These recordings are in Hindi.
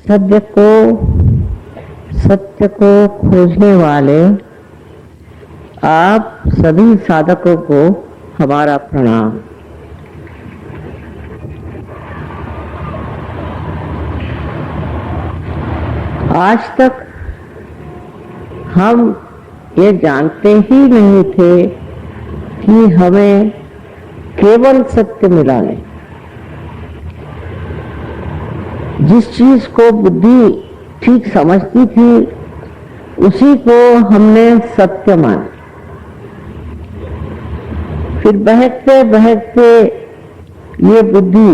सत्य को खोजने वाले आप सभी साधकों को हमारा प्रणाम। आज तक हम ये जानते ही नहीं थे कि हमें केवल सत्य मिला नहीं। जिस चीज को बुद्धि ठीक समझती थी उसी को हमने सत्य माना। फिर बहकते बहकते ये बुद्धि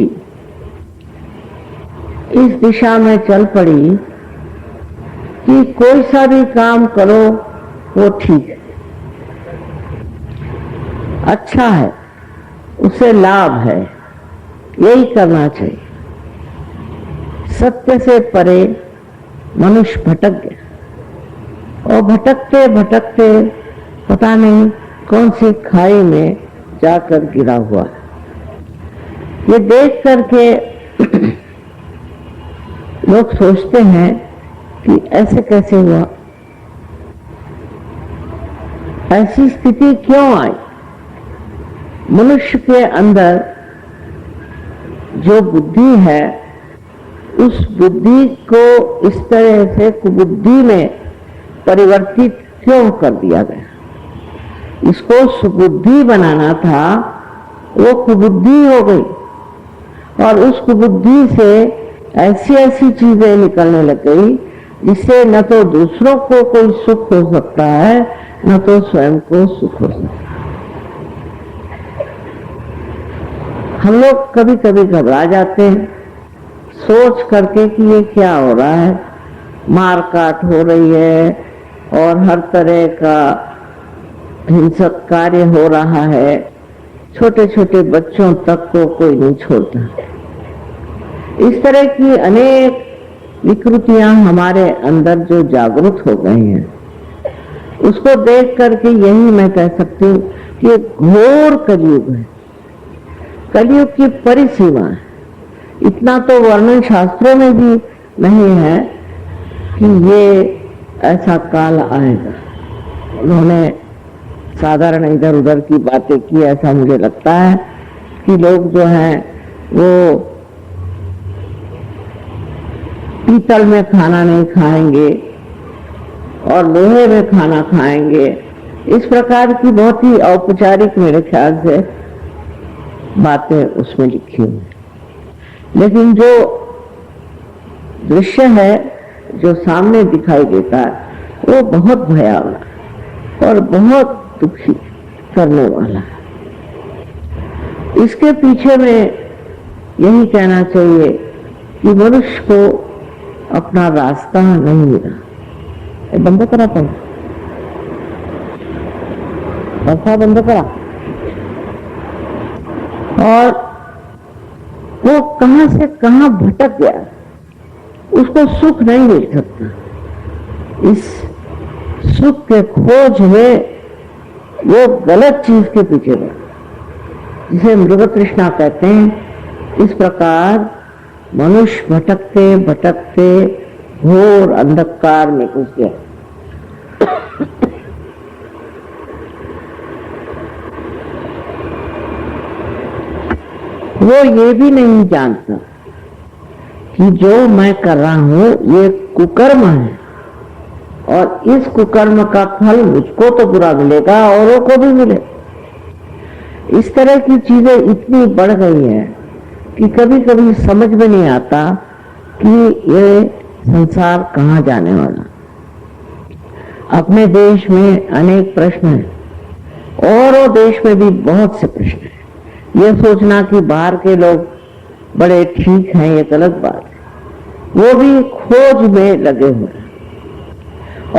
इस दिशा में चल पड़ी कि कोई सा भी काम करो वो ठीक है, अच्छा है, उससे लाभ है, यही करना चाहिए। सत्य से परे मनुष्य भटक गया और भटकते भटकते पता नहीं कौन सी खाई में जाकर गिरा हुआ है। ये देख करके लोग सोचते हैं कि ऐसे कैसे हुआ, ऐसी स्थिति क्यों आई। मनुष्य के अंदर जो बुद्धि है उस बुद्धि को इस तरह से कुबुद्धि में परिवर्तित क्यों कर दिया गया। इसको सुबुद्धि बनाना था, वो कुबुद्धि हो गई और उस कुबुद्धि से ऐसी ऐसी चीजें निकलने लग गई जिससे न तो दूसरों को कोई सुख हो सकता है न तो स्वयं को सुख हो सकता है। हम लोग कभी कभी घबरा जाते हैं सोच करके कि ये क्या हो रहा है, मार काट हो रही है और हर तरह का हिंसक कार्य हो रहा है, छोटे छोटे बच्चों तक को कोई नहीं छोड़ता। इस तरह की अनेक विकृतियां हमारे अंदर जो जागृत हो गई हैं उसको देख करके यही मैं कह सकती हूँ कि घोर कलयुग है, कलयुग की परिसीमा है। इतना तो वर्णन शास्त्रों में भी नहीं है कि ये ऐसा काल आएगा। उन्होंने साधारण इधर उधर की बातें की, ऐसा मुझे लगता है कि लोग जो हैं वो पीतल में खाना नहीं खाएंगे और लोहे में खाना खाएंगे। इस प्रकार की बहुत ही औपचारिक मेरे ख्याल से बातें उसमें लिखी हुई। लेकिन जो दृश्य है जो सामने दिखाई देता है वो बहुत भयावह और बहुत दुखी करने वाला है। इसके पीछे में यही कहना चाहिए कि मनुष्य को अपना रास्ता नहीं मिला। बंद करा था, पंखा बंद करा। और वो कहां से कहां भटक गया, उसको सुख नहीं मिल सकता। इस सुख के खोज में वो गलत चीज के पीछे बढ़ा, जिसे मृग तृष्णा कहते हैं। इस प्रकार मनुष्य भटकते भटकते घोर अंधकार में घुस गया। वो ये भी नहीं जानता कि जो मैं कर रहा हूं ये कुकर्म है और इस कुकर्म का फल मुझको तो बुरा मिलेगा, औरों को भी मिले। इस तरह की चीजें इतनी बढ़ गई हैं कि कभी कभी समझ में नहीं आता कि ये संसार कहाँ जाने वाला। अपने देश में अनेक प्रश्न हैं और देश में भी बहुत से प्रश्न हैं। ये सोचना कि बाहर के लोग बड़े ठीक हैं ये गलत बात है। वो भी खोज में लगे हुए हैं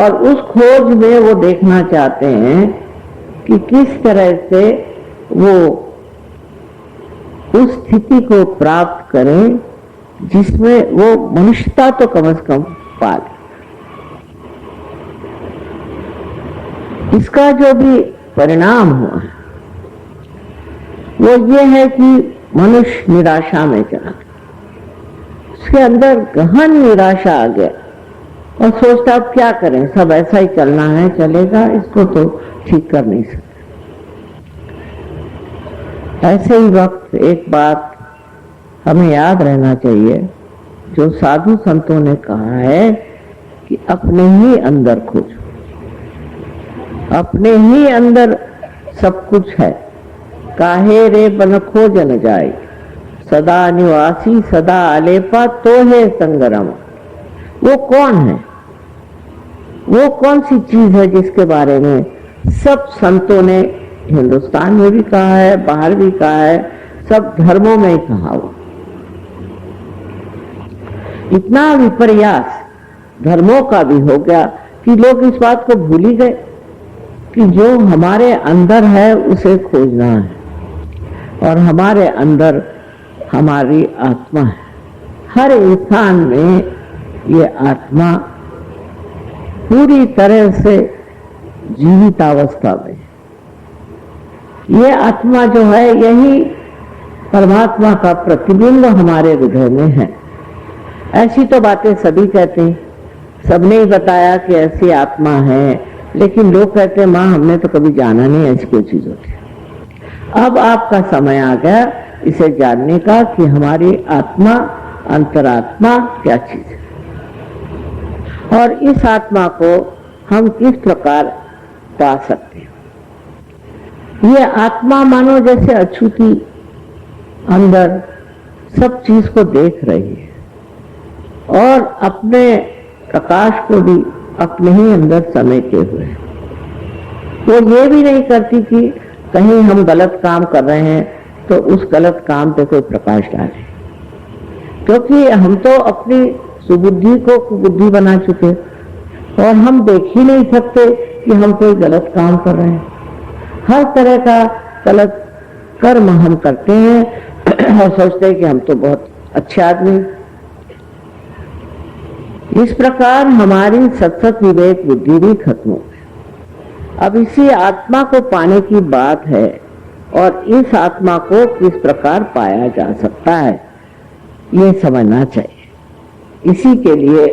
और उस खोज में वो देखना चाहते हैं कि किस तरह से वो उस स्थिति को प्राप्त करें जिसमें वो मनुष्यता तो कम से कम पाले। इसका जो भी परिणाम हुआ है वो ये है कि मनुष्य निराशा में चला, उसके अंदर गहन निराशा आ गया और सोचता अब क्या करें, सब ऐसा ही चलना है, चलेगा, इसको तो ठीक कर नहीं सकते। ऐसे ही वक्त एक बात हमें याद रहना चाहिए जो साधु संतों ने कहा है कि अपने ही अंदर खोजो, अपने ही अंदर सब कुछ है। काहे रे बन खोज न जाए, सदा निवासी सदा अलेपा तो है संगरम। वो कौन है, वो कौन सी चीज है जिसके बारे में सब संतों ने हिंदुस्तान में भी कहा है, बाहर भी कहा है, सब धर्मों में ही कहा हुआ। इतना विपर्यास धर्मों का भी हो गया कि लोग इस बात को भूल ही गए कि जो हमारे अंदर है उसे खोजना है, और हमारे अंदर हमारी आत्मा है। हर इंसान में ये आत्मा पूरी तरह से जीवित अवस्था में, ये आत्मा जो है यही परमात्मा का प्रतिबिंब हमारे हृदय में है। ऐसी तो बातें सभी कहते हैं, सबने ही बताया कि ऐसी आत्मा है, लेकिन लोग कहते हैं माँ हमने तो कभी जाना नहीं ऐसी कोई चीज होती। अब आपका समय आ गया इसे जानने का कि हमारी आत्मा, अंतरात्मा क्या चीज है, और इस आत्मा को हम किस प्रकार पा सकते हैं। ये आत्मा मानो जैसे अछूती अंदर सब चीज को देख रही है और अपने प्रकाश को भी अपने ही अंदर समेटे हुए है। वो ये भी नहीं करती कि कहीं हम गलत काम कर रहे हैं तो उस गलत काम पे कोई प्रकाश डाले, क्योंकि हम तो अपनी सुबुद्धि को कुबुद्धि बना चुके और हम देख ही नहीं सकते कि हम कोई गलत काम कर रहे हैं। हर तरह का गलत कर्म हम करते हैं और सोचते हैं कि हम तो बहुत अच्छे आदमी। इस प्रकार हमारी सत्सत विवेक बुद्धि भी खत्म हो गई। अब इसी आत्मा को पाने की बात है, और इस आत्मा को किस प्रकार पाया जा सकता है ये समझना चाहिए। इसी के लिए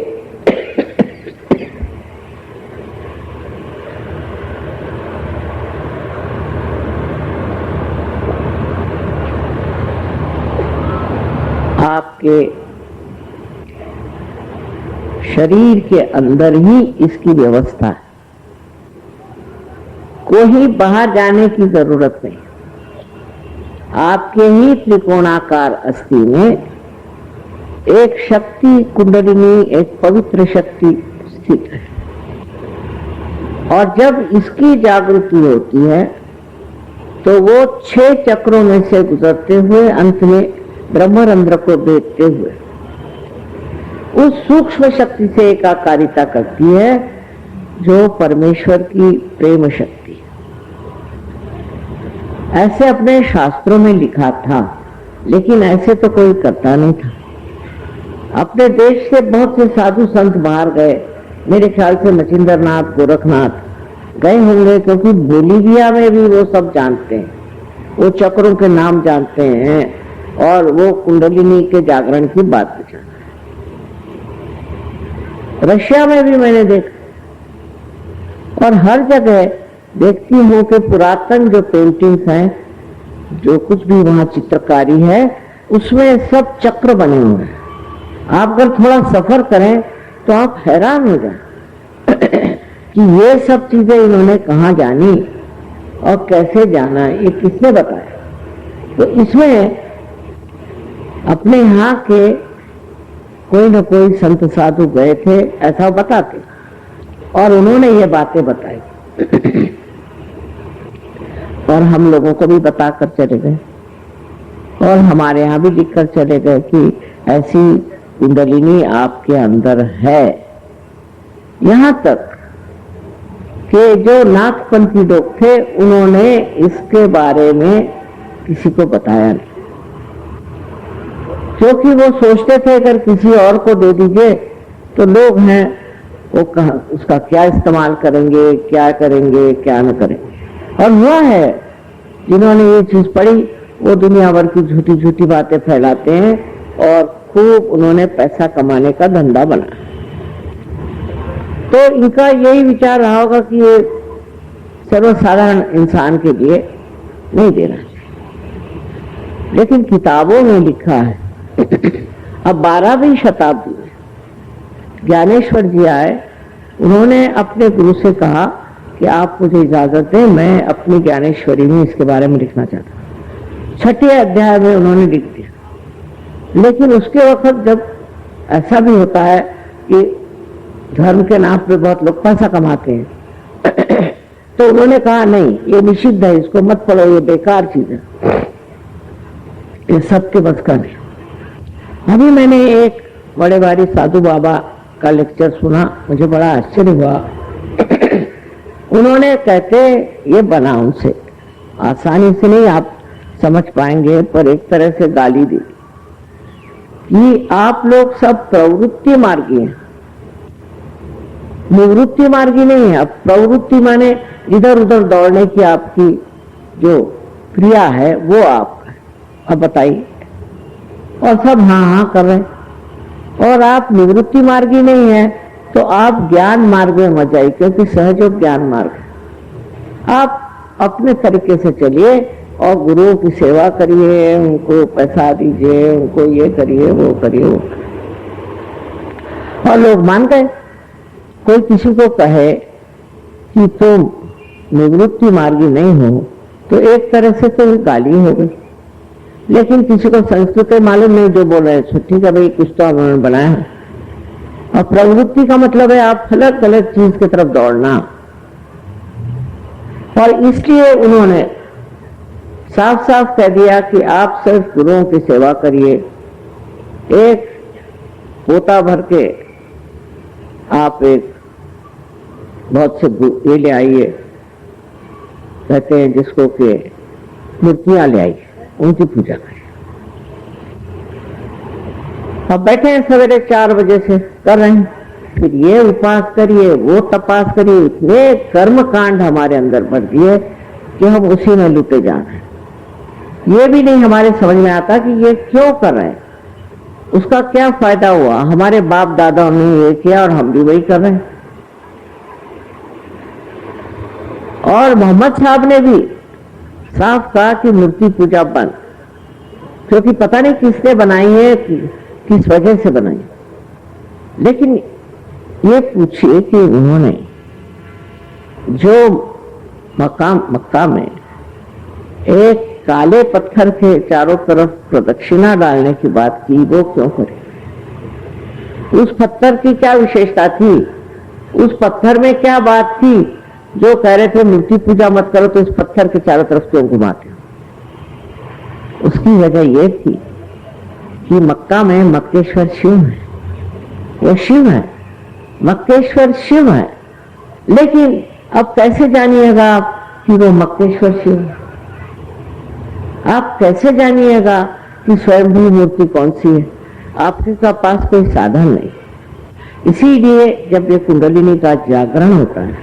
आपके शरीर के अंदर ही इसकी व्यवस्था है, कोई बाहर जाने की जरूरत नहीं। आपके ही त्रिकोणाकार अस्थि में एक शक्ति कुंडलिनी, एक पवित्र शक्ति स्थित है, और जब इसकी जागृति होती है तो वो 6 चक्रों में से गुजरते हुए अंत में ब्रह्मरंध्र को देखते हुए उस सूक्ष्म शक्ति से एकाकारिता करती है जो परमेश्वर की प्रेम शक्ति है। ऐसे अपने शास्त्रों में लिखा था, लेकिन ऐसे तो कोई करता नहीं था। अपने देश से बहुत से साधु संत बाहर गए, मेरे ख्याल से मचिंदर नाथ, गोरखनाथ गए होंगे, क्योंकि बोलीविया में भी वो सब जानते हैं, वो चक्रों के नाम जानते हैं और वो कुंडलिनी के जागरण की बात जानते हैं। रशिया में भी मैंने देखा, और हर जगह देखती हूँ कि पुरातन जो पेंटिंग्स हैं, जो कुछ भी वहां चित्रकारी है, उसमें सब चक्र बने हुए हैं। आप अगर थोड़ा सफर करें तो आप हैरान हो जाए कि ये सब चीजें इन्होंने कहाँ जानी और कैसे जाना, ये किसने बताया। तो इसमें अपने यहाँ के कोई न कोई संत साधु गए थे, ऐसा बताते, और उन्होंने ये बातें बताई और हम लोगों को भी बताकर चले गए, और हमारे यहाँ भी लिखकर चले गए कि ऐसी कुंडलिनी आपके अंदर है। यहाँ तक कि जो नाथपंथी लोग थे उन्होंने इसके बारे में किसी को बताया नहीं, क्योंकि वो सोचते थे अगर किसी और को दे दीजिए तो लोग हैं वो उसका क्या इस्तेमाल करेंगे, क्या करेंगे, क्या न करेंगे। और हुआ है, जिन्होंने ये चीज पढ़ी वो दुनिया भर की झूठी झूठी बातें फैलाते हैं और खूब उन्होंने पैसा कमाने का धंधा बनाया। तो इनका यही विचार रहा होगा कि ये सर्वसाधारण इंसान के लिए नहीं देना चाहिए, लेकिन किताबों में लिखा है। अब 12वीं शताब्दी में ज्ञानेश्वर जी आए, उन्होंने अपने गुरु से कहा कि आप मुझे इजाजत दें, मैं अपनी ज्ञानेश्वरी में इसके बारे में लिखना चाहता हूँ। 6ठे अध्याय में उन्होंने लिख दिया। लेकिन उसके वक्त जब ऐसा भी होता है कि धर्म के नाम पे बहुत लोग पैसा कमाते हैं तो उन्होंने कहा नहीं, ये निषिद्ध है, इसको मत पढ़ो, ये बेकार चीज है, ये सबके बस का नहीं। अभी मैंने एक बड़े भारी साधु बाबा का लेक्चर सुना, मुझे बड़ा आश्चर्य हुआ। उन्होंने कहते ये बना उनसे, आसानी से नहीं आप समझ पाएंगे, पर एक तरह से गाली दी कि आप लोग सब प्रवृत्ति मार्गी हैं, निवृत्ति मार्गी नहीं है। अब प्रवृत्ति माने इधर उधर दौड़ने की आपकी जो क्रिया है वो आपका है। अब बताइए, और सब हाँ हाँ कर रहे हैं। और आप निवृत्ति मार्गी नहीं है तो आप ज्ञान मार्ग में मत जाइए, क्योंकि सहयोग ज्ञान मार्ग है। आप अपने तरीके से चलिए और गुरुओं की सेवा करिए, उनको पैसा दीजिए, उनको ये करिए वो करिए वो। और लोग मान गए। कोई किसी को कहे कि तुम निवृत्ति मार्गी नहीं हो तो एक तरह से तो गाली हो गई। लेकिन किसी को संस्कृत मालूम नहीं, जो बोल रहे हैं ठीक है भाई, कुछ तो उन्होंने बनाया है। और प्रवृत्ति का मतलब है आप अलग अलग चीज की तरफ दौड़ना। और इसलिए उन्होंने साफ साफ कह दिया कि आप सिर्फ गुरुओं की सेवा करिए। एक पोता भर के आप एक बहुत से ये ले आइए, कहते हैं जिसको कि मूर्तियां ले आइए, उनकी पूजा करिए। अब बैठे हैं सवेरे 4 बजे से कर रहे हैं, फिर ये उपास करिए, वो तपास करिए। इतने कर्म कांड हमारे अंदर बढ़ दिए कि हम उसी में लुटे जा रहे हैं। ये भी नहीं हमारे समझ में आता कि ये क्यों कर रहे हैं, उसका क्या फायदा हुआ। हमारे बाप दादाओं ने ये किया और हम भी वही कर रहे हैं। और मोहम्मद साहब ने भी साफ कहा कि मूर्ति पूजा बंद, क्योंकि पता नहीं किसने बनाई है, किस वजह से बनाई। लेकिन ये पूछिए कि उन्होंने जो मक्का में एक काले पत्थर के चारों तरफ प्रदक्षिणा डालने की बात की, वो क्यों करे? उस पत्थर की क्या विशेषता थी? उस पत्थर में क्या बात थी जो कह रहे थे मूर्ति पूजा मत करो, तो इस पत्थर के चारों तरफ क्यों घुमाते हो? उसकी वजह यह थी कि मक्का में मक्केश्वर शिव है, वो शिव है, मक्केश्वर शिव है। लेकिन अब कैसे जानिएगा आप कि वो मक्केश्वर शिव है? आप कैसे जानिएगा कि स्वयंभू मूर्ति कौन सी है? आपके पास कोई साधन नहीं। इसीलिए जब ये कुंडलिनी का जागरण होता है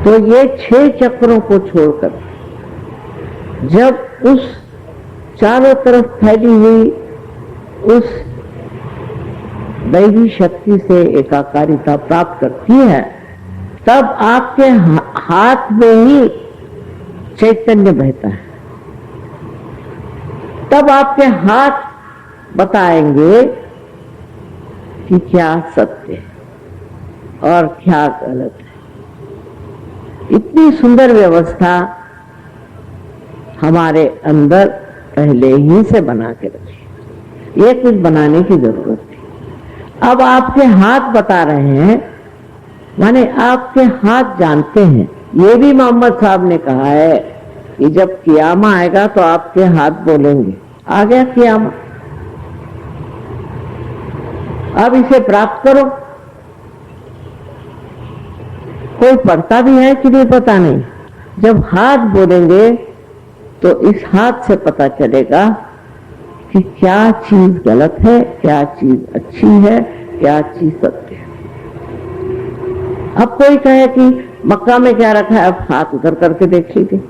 तो ये 6 चक्रों को छोड़कर जब उस चारों तरफ फैली हुई उस दैवी शक्ति से एकाकारिता प्राप्त करती है, तब आपके हाथ में ही चैतन्य बहता है। तब आपके हाथ बताएंगे कि क्या सत्य है और क्या गलत है। इतनी सुंदर व्यवस्था हमारे अंदर पहले ही से बना के रखी, ये कुछ बनाने की जरूरत नहीं। अब आपके हाथ बता रहे हैं, माने आपके हाथ जानते हैं। ये भी मोहम्मद साहब ने कहा है कि जब कियामा आएगा तो आपके हाथ बोलेंगे। आ गया कियामा, अब इसे प्राप्त करो। कोई पढ़ता भी है कि नहीं पता नहीं। जब हाथ बोलेंगे तो इस हाथ से पता चलेगा कि क्या चीज गलत है, क्या चीज अच्छी है, क्या चीज सत्य है। अब कोई कहे कि मक्का में क्या रखा है, अब हाथ उधर करके देख लीजिए।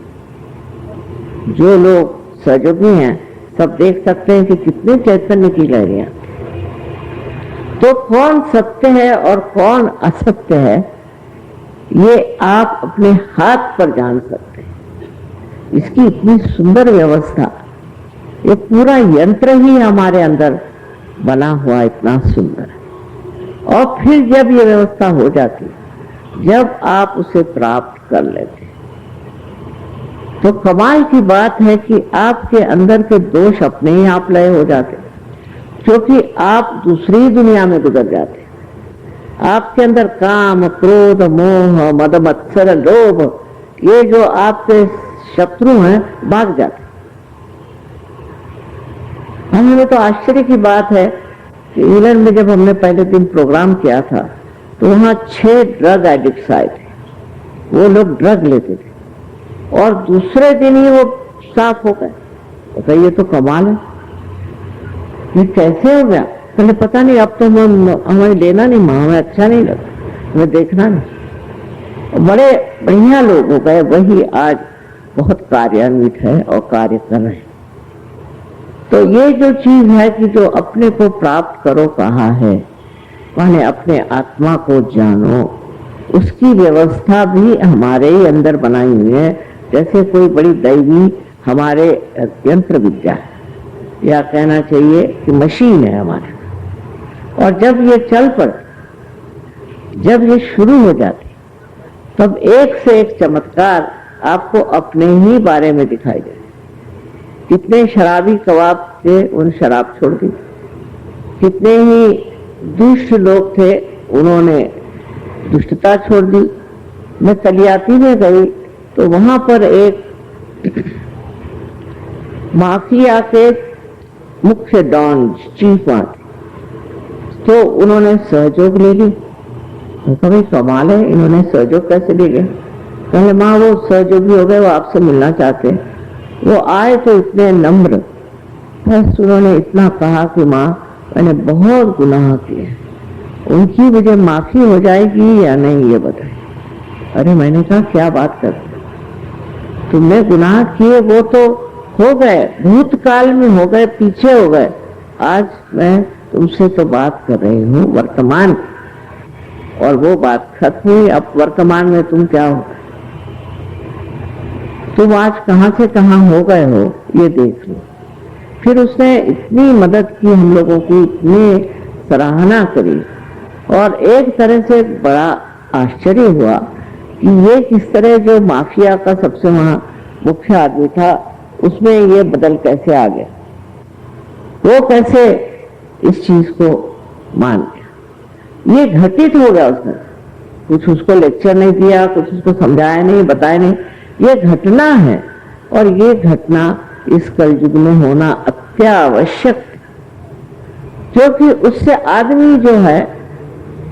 जो लोग सहयोगी हैं सब देख सकते हैं कि कितने चैतन्य की लहरें। तो कौन सत्य है और कौन असत्य है, ये आप अपने हाथ पर जान सकते हैं। इसकी इतनी सुंदर व्यवस्था, ये पूरा यंत्र ही हमारे अंदर बना हुआ इतना सुंदर है। और फिर जब ये व्यवस्था हो जाती है, जब आप उसे प्राप्त कर लेते हैं, तो कमाल की बात है कि आपके अंदर के दोष अपने ही आप लय हो जाते हैं, क्योंकि आप दूसरी दुनिया में गुजर जाते हैं। आपके अंदर काम, क्रोध, मोह, मद, मत्सर, लोभ, ये जो आपके शत्रु हैं, भाग जाते हैं। हमें तो आश्चर्य की बात है कि इंग्लैंड में जब हमने पहले दिन प्रोग्राम किया था, तो वहां 6 ड्रग एडिक्ट्स आए थे। वो लोग ड्रग लेते थे और दूसरे दिन ही वो साफ हो गए। तो ये तो कमाल है, ये कैसे हो गया? पहले पता नहीं, अब तो हमें लेना नहीं, हमें अच्छा नहीं लगता, हमें देखना नहीं। बड़े बढ़िया लोग हो गए, वही आज बहुत कार्यान्वित है और कार्य कर रहे हैं। तो ये जो चीज है कि जो अपने को प्राप्त करो कहा है, माने अपने आत्मा को जानो, उसकी व्यवस्था भी हमारे ही अंदर बनाई हुई है। जैसे कोई बड़ी दैवी हमारे यंत्र विद्या है, या कहना चाहिए कि मशीन है हमारे। और जब ये चल पड़ती, जब ये शुरू हो जाती, तब एक से एक चमत्कार आपको अपने ही बारे में दिखाई दे। कितने शराबी कबाब थे, उन शराब छोड़ दी। कितने ही दुष्ट लोग थे, उन्होंने दुष्टता छोड़ दी। मैं कलियाती में गई तो वहां पर एक माफिया के मुख्य डॉन चीफ वहां थे, तो उन्होंने सहयोग ले ली। कभी कमाल है, इन्होंने सहयोग कैसे ले लिया? पहले माँ वो सहयोगी हो गए, वो आपसे मिलना चाहते हैं। वो आए तो इतने नम्र, बस उन्होंने इतना कहा कि माँ मैंने बहुत गुनाह किए, उनकी मुझे माफी हो जाएगी या नहीं ये बताए। अरे मैंने कहा क्या बात करते, तुमने गुनाह किए वो तो हो गए, भूतकाल में हो गए, पीछे हो गए। आज मैं तुमसे तो बात कर रही हूँ वर्तमान, और वो बात खत्म हुई। अब वर्तमान में तुम क्या हो, तुम आज कहां से कहां हो गए हो, ये देख लो। फिर उसने इतनी मदद की हम लोगों की, इतनी सराहना करी, और एक तरह से बड़ा आश्चर्य हुआ कि ये किस तरह जो माफिया का सबसे वहां मुख्य आदमी था, उसमें ये बदल कैसे आ गया, वो कैसे इस चीज को मान गया। ये घटित हो गया, उसने कुछ उसको लेक्चर नहीं दिया, कुछ उसको समझाया नहीं, बताया नहीं। ये घटना है, और ये घटना इस कलयुग में होना अत्यावश्यक, क्योंकि उससे आदमी जो है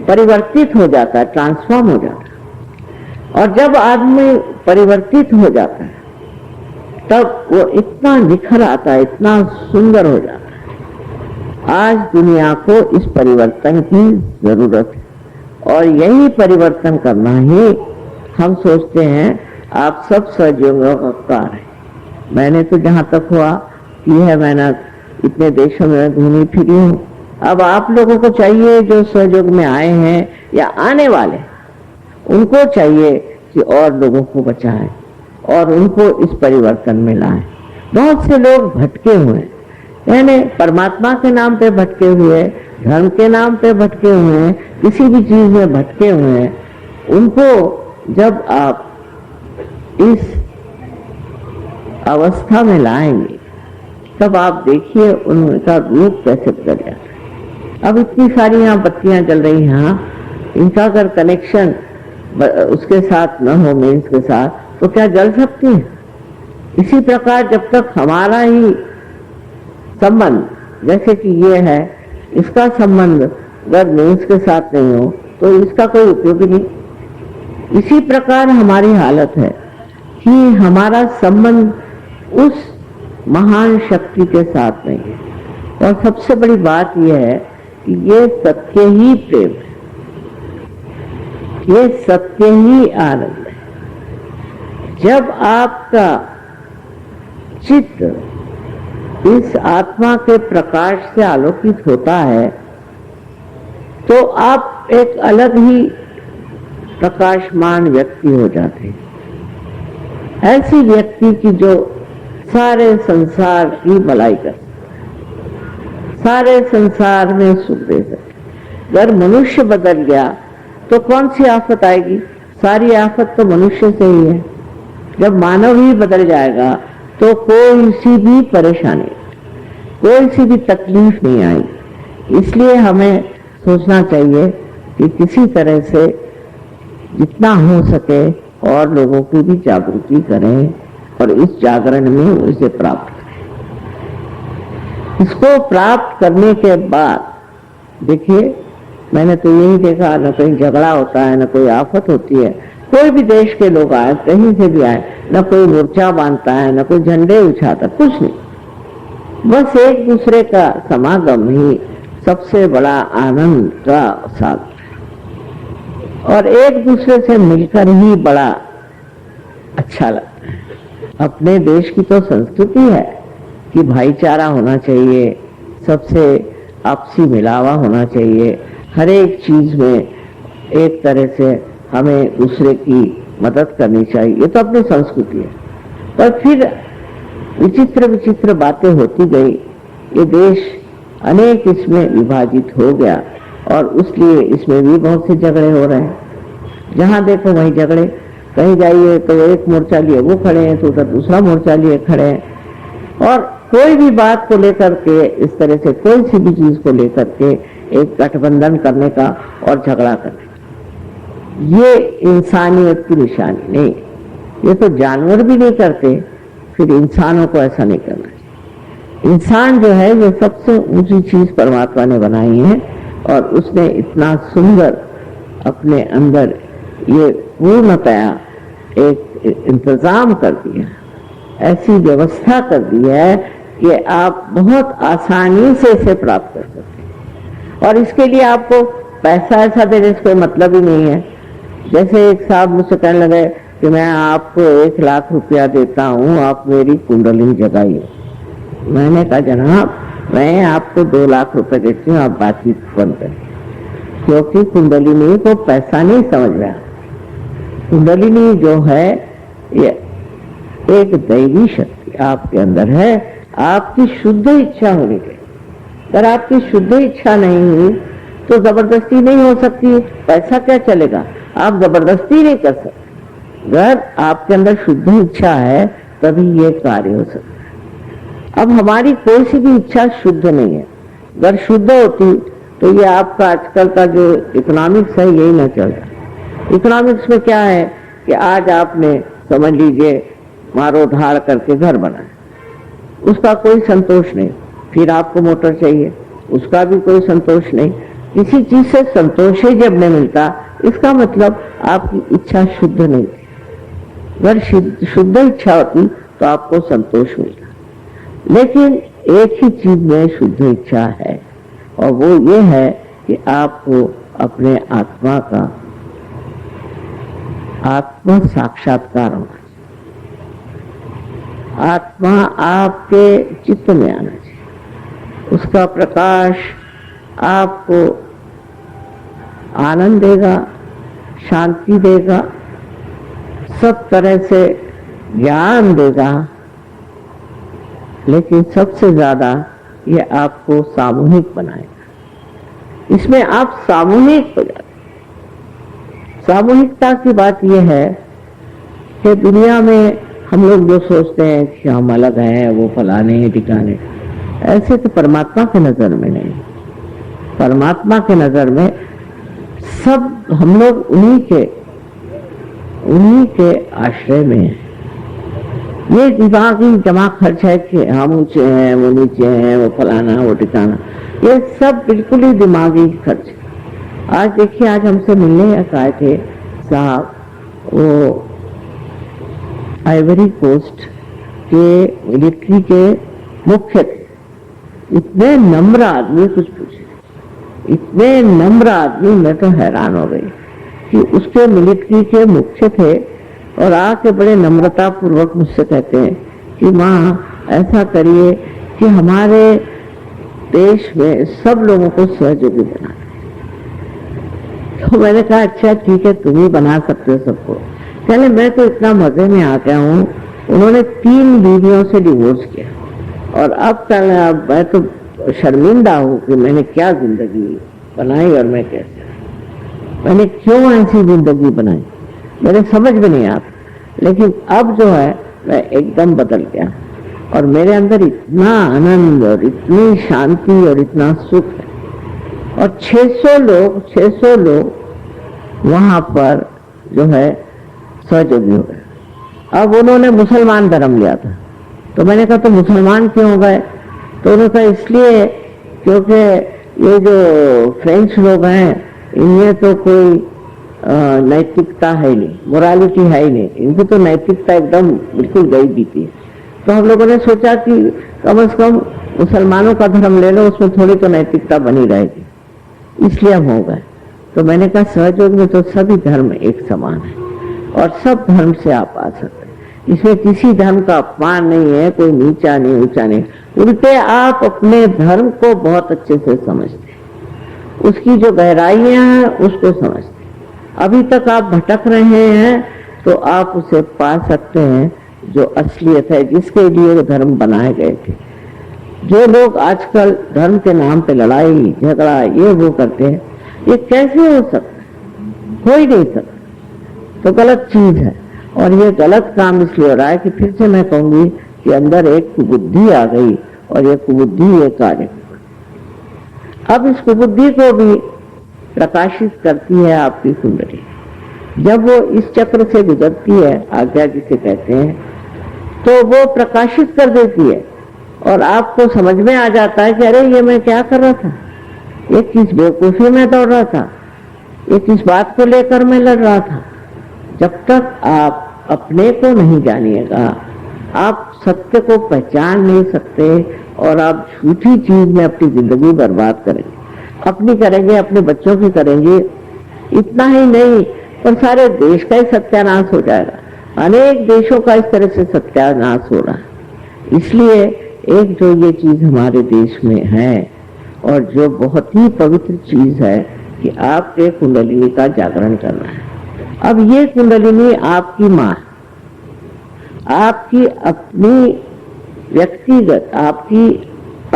परिवर्तित हो जाता है, ट्रांसफॉर्म हो जाता है। और जब आदमी परिवर्तित हो जाता है, तब वो इतना निखर आता है, इतना सुंदर हो जाता है। आज दुनिया को इस परिवर्तन की जरूरत है, और यही परिवर्तन करना ही हम सोचते हैं। आप सब सहयोगियों का कार्य है। मैंने तो जहां तक हुआ कि है, मैंने इतने देशों में घूमी फिरी हूँ। अब आप लोगों को चाहिए, जो सहयोग में आए हैं या आने वाले, उनको चाहिए कि और लोगों को बचाएं और उनको इस परिवर्तन में लाएं। बहुत से लोग भटके हुए हैं, यानी परमात्मा के नाम पे भटके हुए, धर्म के नाम पे भटके हुए हैं, किसी भी चीज में भटके हुए हैं। उनको जब आप इस अवस्था में लाएंगे, तब आप देखिए उनका रूप कैसे बदल जाता है। अब इतनी सारी यहाँ बत्तियां जल रही हैं, इनका अगर कनेक्शन उसके साथ न हो, मेंस के साथ, तो क्या जल सकती है? इसी प्रकार जब तक हमारा ही संबंध, जैसे कि ये है, इसका संबंध अगर मेंस के साथ नहीं हो, तो इसका कोई उपयोग नहीं। इसी प्रकार हमारी हालत है कि हमारा संबंध उस महान शक्ति के साथ नहीं है। और सबसे बड़ी बात यह है कि ये सत्य ही प्रेम है, ये सत्य ही आनंद है। जब आपका चित्त इस आत्मा के प्रकाश से आलोकित होता है, तो आप एक अलग ही प्रकाशमान व्यक्ति हो जाते हैं। ऐसी व्यक्ति की जो सारे संसार की भलाई कर, सारे संसार में सुख दे सके। अगर मनुष्य बदल गया तो कौन सी आफत आएगी? सारी आफत तो मनुष्य से ही है। जब मानव ही बदल जाएगा तो कोई सी भी परेशानी, कोई सी भी तकलीफ नहीं आएगी। इसलिए हमें सोचना चाहिए कि किसी तरह से जितना हो सके और लोगों की भी जागृति करें और इस जागरण में इसे प्राप्त करें। इसको प्राप्त करने के बाद देखिए, मैंने तो यही देखा, न कहीं झगड़ा होता है, न कोई आफत होती है। कोई भी देश के लोग आए, कहीं से भी आए, न कोई मोर्चा बांधता है, न कोई झंडे उछाता, कुछ नहीं। बस एक दूसरे का समागम ही सबसे बड़ा आनंद का साधन है और एक दूसरे से मिलकर ही बड़ा अच्छा लगता है। अपने देश की तो संस्कृति है कि भाईचारा होना चाहिए, सबसे आपसी मिलावा होना चाहिए, हर एक चीज में एक तरह से हमें दूसरे की मदद करनी चाहिए। ये तो अपनी संस्कृति है। पर फिर विचित्र विचित्र बातें होती गई। ये देश अनेक इसमें विभाजित हो गया और इसलिए इसमें भी बहुत से झगड़े हो रहे हैं। जहां देखो वहीं झगड़े। कहीं जाइए तो एक मोर्चा लिए वो खड़े हैं, तो उधर दूसरा मोर्चा लिए खड़े हैं। और कोई भी बात को लेकर के, इस तरह से कोई सी भी चीज को लेकर के एक गठबंधन करने का और झगड़ा करने का, ये इंसानियत की निशानी नहीं। ये तो जानवर भी नहीं करते, फिर इंसानों को ऐसा नहीं करना चाहिए। इंसान जो है ये सबसे ऊंची चीज परमात्मा ने बनाई है और उसने इतना सुंदर अपने अंदर ये पूर्णतया एक इंतजाम कर दिया, ऐसी व्यवस्था कर दी है कि आप बहुत आसानी से इसे प्राप्त कर सकते हैं। और इसके लिए आपको पैसा ऐसा देने से कोई मतलब ही नहीं है। जैसे एक साहब मुझसे कहने लगे कि मैं आपको 1 लाख रुपया देता हूँ, आप मेरी कुंडलिनी जगाइए। मैंने कहा जनाब, मैं आपको 2 लाख रुपए देती हूँ, आप बातचीत बंद करें, क्योंकि कुंडलिनी को पैसा नहीं समझ रहा। कुंडलिनी जो है ये एक दैवी शक्ति आपके अंदर है, आपकी शुद्ध इच्छा होनी चाहिए। अगर आपकी शुद्ध इच्छा नहीं हुई तो जबरदस्ती नहीं हो सकती। पैसा क्या चलेगा, आप जबरदस्ती नहीं कर सकते। अगर आपके अंदर शुद्ध इच्छा है तभी ये कार्य हो सकता है। अब हमारी कोई सी भी इच्छा शुद्ध नहीं है। अगर शुद्ध होती तो ये आपका आजकल का जो इकोनॉमिक्स है यही ना चलता। इकोनॉमिक्स में क्या है कि आज आपने समझ लीजिए मारो धाड़ करके घर बनाया, उसका कोई संतोष नहीं, फिर आपको मोटर चाहिए, उसका भी कोई संतोष नहीं। किसी चीज से संतोष ही जब नहीं मिलता, इसका मतलब आपकी इच्छा शुद्ध नहीं थी। अगर शुद्ध इच्छा होती तो आपको संतोष मिलता। लेकिन एक ही चीज में शुद्ध इच्छा है और वो ये है कि आपको अपने आत्मा का आत्म साक्षात्कार होना चाहिए। आत्मा आपके चित्त में आना चाहिए, उसका प्रकाश आपको आनंद देगा, शांति देगा, सब तरह से ज्ञान देगा। लेकिन सबसे ज्यादा ये आपको सामूहिक बनाएगा। इसमें आप सामूहिक हो जाते। सामूहिकता की बात यह है कि दुनिया में हम लोग जो सोचते हैं कि हम अलग हैं, वो फलाने हैं ठिकाने, ऐसे तो परमात्मा के नजर में नहीं। परमात्मा के नजर में सब हम लोग उन्हीं के आश्रय में हैं। ये दिमागी जमा खर्च है कि हम ऊंचे हैं, वो नीचे हैं, वो फलाना, वो ठिकाना, ये सब बिल्कुल ही दिमागी खर्च है। आज देखिए, आज हमसे मिलने आए थे साहब, वो आइवरी कोस्ट के मिलिट्री के मुख्य थे। इतने नम्र आदमी, कुछ पूछे, इतने नम्र आदमी, मैं तो हैरान हो गई कि उसके मिलिट्री के मुख्य थे और आके बड़े नम्रता पूर्वक मुझसे कहते हैं कि माँ ऐसा करिए कि हमारे देश में सब लोगों को सहयोगी बना। तो मैंने कहा अच्छा ठीक है, तुम ही बना सकते हो सबको। चले, मैं तो इतना मजे में आ गया हूँ, उन्होंने 3 बीवियों से डिवोर्स किया और अब कल मैं तो शर्मिंदा हूँ कि मैंने क्या जिंदगी बनाई और मैं कैसे, मैंने क्यों ऐसी जिंदगी बनाई, मेरे समझ में नहीं आता। लेकिन अब जो है मैं एकदम बदल गया और मेरे अंदर इतना आनंद और इतनी शांति और इतना सुख है। और 600 लोग वहां पर जो है सहयोगी हो गए। अब उन्होंने मुसलमान धर्म लिया था, तो मैंने कहा तो मुसलमान क्यों हो गए? तो उन्होंने कहा इसलिए क्योंकि ये जो फ्रेंच लोग हैं इनमें तो कोई नैतिकता है नहीं, मोरालिटी है ही नहीं, इनकी तो नैतिकता एकदम बिल्कुल गई बीती है। तो हम लोगों ने सोचा कि कम से कम मुसलमानों का धर्म ले लो, उसमें थोड़ी तो नैतिकता बनी रहेगी, इसलिए हम हो गए। तो मैंने कहा सहयोग में तो सभी धर्म एक समान है और सब धर्म से आप आ सकते हैं, इसमें किसी धर्म का अपमान नहीं है, कोई नीचा नहीं ऊंचा नहीं, उल्टे आप अपने धर्म को बहुत अच्छे से समझते हैं, उसकी जो गहराइयां हैं उसको समझते हैं। अभी तक आप भटक रहे हैं तो आप उसे पा सकते हैं जो असलियत है, जिसके लिए धर्म बनाए गए थे। जो लोग आजकल धर्म के नाम पे लड़ाई झगड़ा ये वो करते हैं, ये कैसे हो सकता है? हो ही नहीं सकता, तो गलत चीज है। और ये गलत काम इसलिए हो रहा है कि फिर से मैं कहूंगी कि अंदर एक कुबुद्धि आ गई और ये कुबुद्धि ये कार्य, अब इस कुबुद्धि को भी प्रकाशित करती है आपकी कुंडली। जब वो इस चक्र से गुजरती है, आज्ञा जिसे कहते हैं, तो वो प्रकाशित कर देती है और आपको समझ में आ जाता है कि अरे ये मैं क्या कर रहा था, ये किस बेवकूफी में दौड़ रहा था, ये किस बात को लेकर मैं लड़ रहा था। जब तक आप अपने को नहीं जानिएगा, आप सत्य को पहचान नहीं सकते और आप झूठी चीज में अपनी जिंदगी बर्बाद करेंगे, अपनी करेंगे, अपने बच्चों की करेंगे, इतना ही नहीं पर सारे देश का ही सत्यानाश हो जाएगा। अनेक देशों का इस तरह से सत्यानाश हो रहा है। इसलिए एक जो ये चीज हमारे देश में है और जो बहुत ही पवित्र चीज है कि आपके कुंडलिनी का जागरण करना है। अब ये कुंडलिनी आपकी माँ, आपकी अपनी व्यक्तिगत, आपकी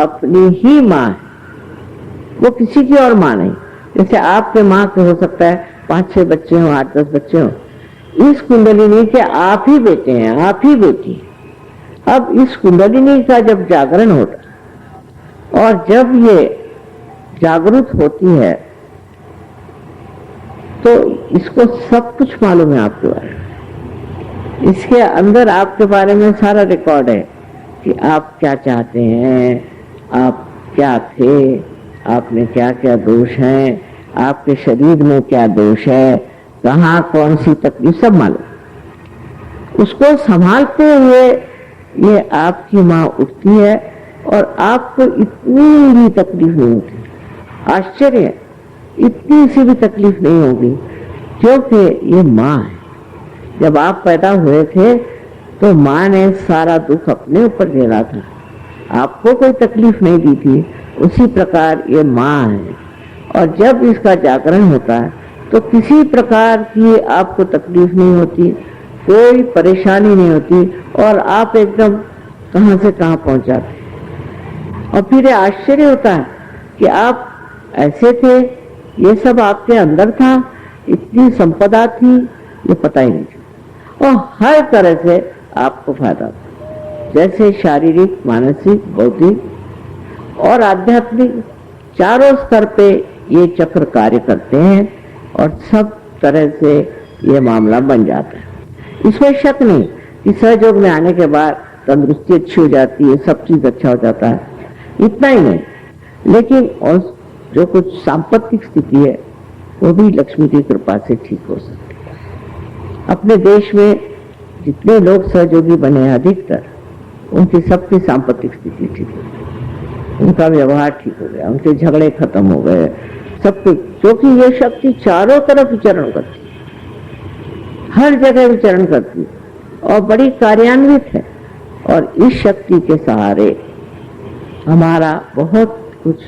अपनी ही माँ है, वो किसी की और माँ नहीं। जैसे आपके माँ के हो सकता है 5-6 बच्चे हो, 8-10 बच्चे हो, इस कुंडलिनी के आप ही बेटे हैं, आप ही बेटी। अब इस कुंडलिनी का जब जागरण होता है और जब ये जागृत होती है तो इसको सब कुछ मालूम है आपके बारे में, इसके अंदर आपके बारे में सारा रिकॉर्ड है कि आप क्या चाहते हैं, आप क्या थे, आपने क्या क्या दोष हैं, आपके शरीर में क्या दोष है, कहाँ कौन सी तकलीफ, सब मालूम। उसको संभालते हुए ये आपकी माँ उठती है और आपको इतनी भी तकलीफ नहीं होती। आश्चर्य है, इतनी सी भी तकलीफ नहीं होगी क्योंकि ये माँ है। जब आप पैदा हुए थे तो माँ ने सारा दुख अपने ऊपर झेला था, आपको कोई तकलीफ नहीं दी थी। उसी प्रकार ये माँ है और जब इसका जागरण होता है तो किसी प्रकार की आपको तकलीफ नहीं होती, कोई परेशानी नहीं होती और आप एकदम कहां से कहां पहुंच जाते। और फिर आश्चर्य होता है कि आप ऐसे थे, ये सब आपके अंदर था, इतनी संपदा थी, ये पता ही नहीं था। और हर तरह से आपको फायदा था, जैसे शारीरिक, मानसिक, बौद्धिक और आध्यात्मिक, चारों स्तर पे ये चक्र कार्य करते हैं और सब तरह से ये मामला बन जाता है। इसमें शक नहीं कि सहयोग में आने के बाद तंदुरुस्ती अच्छी हो जाती है, सब चीज अच्छा हो जाता है। इतना ही नहीं, लेकिन और जो कुछ सांपत्तिक स्थिति है वो भी लक्ष्मी की कृपा से ठीक हो सकती है। अपने देश में जितने लोग सहयोगी बने अधिकतर, उनकी सबकी सांपत्तिक स्थिति ठीक हो गई, उनका व्यवहार ठीक हो गया, उनके झगड़े खत्म हो गए, सब कुछ। क्योंकि ये शक्ति चारों तरफ विचरण करती है, हर जगह विचरण करती है और बड़ी कार्यान्वित है। और इस शक्ति के सहारे हमारा बहुत कुछ